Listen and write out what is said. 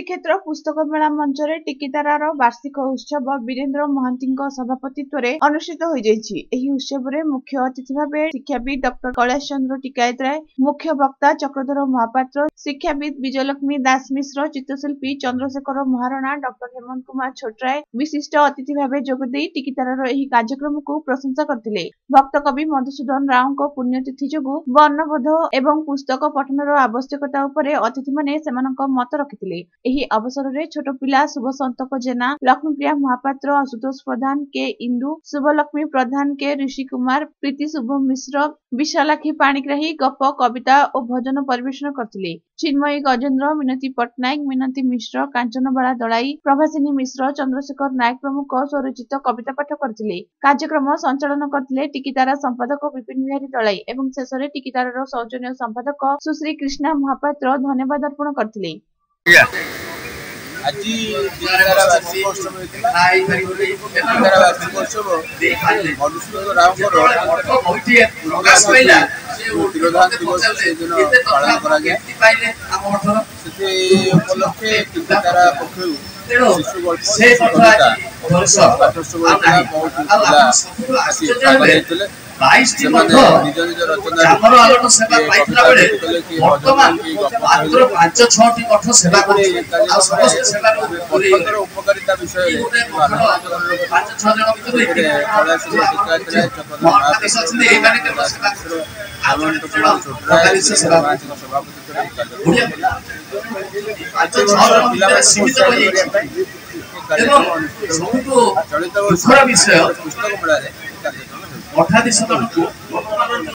श्रीक्षेत्र पुस्तक मेला मंचरे टिकितारार वार्षिक उत्सव वीरेन्द्र महांती सभापतित्व अनुष्ठित उत्सव में मुख्य अतिथि भाव शिक्षाविद डॉक्टर कैलाश चंद्र टिकायत राय, मुख्य वक्ता चक्रधर महापात्र, शिक्षाविद विजयलक्ष्मी दास मिश्र, चित्रशिल्पी चंद्रशेखर महारणा, डॉक्टर हेमंत कुमार छोटराय विशिष्ट अतिथि भाव जोगदे टिकितारार एही कार्यक्रम को प्रशंसा करथिले। भक्त कवि मधुसूदन राव को पुण्यतिथि जोगु वर्णबोध एवं पुस्तक पठनर आवश्यकता उपरे अतिथि माने सेमानक मत रखिथिले। एही अवसर में छोट पिला शुभ संतक जेना, लक्ष्मीप्रिया महापात्र, आशुतोष प्रधान, के इंदु, शुभलक्ष्मी प्रधान, के ऋषि कुमार, प्रीति शुभ मिश्र, विशालाक्षी पाणिग्राही गप, कविता और भजन परिवेशन करथिले। चिन्मयी गजेन्द्र, मिनती पट्टनायक, मिनती मिश्र, कांचनबाला दलाई, प्रभासिनी मिश्र, चंद्रशेखर नायक प्रमुख स्वरचित कविता पाठ करथिले। कार्यक्रम संचालन करथिले टिकितारा संपादक विपिन बिहारी दलाई एवं शेषरे टिकितारार सौजन्य संपादक सुश्री कृष्णा महापात्र धन्यवाद अर्पण करथिले। आज टिकितारा वार्षिक उत्सव मधुसूदन राव तिरोधान दिवस पालन उपलक्षे टिकितारा पक्ष शिशु निज निज रचना उपकारिता विषय चलित पुस्तक मेला 18 दिसंबर को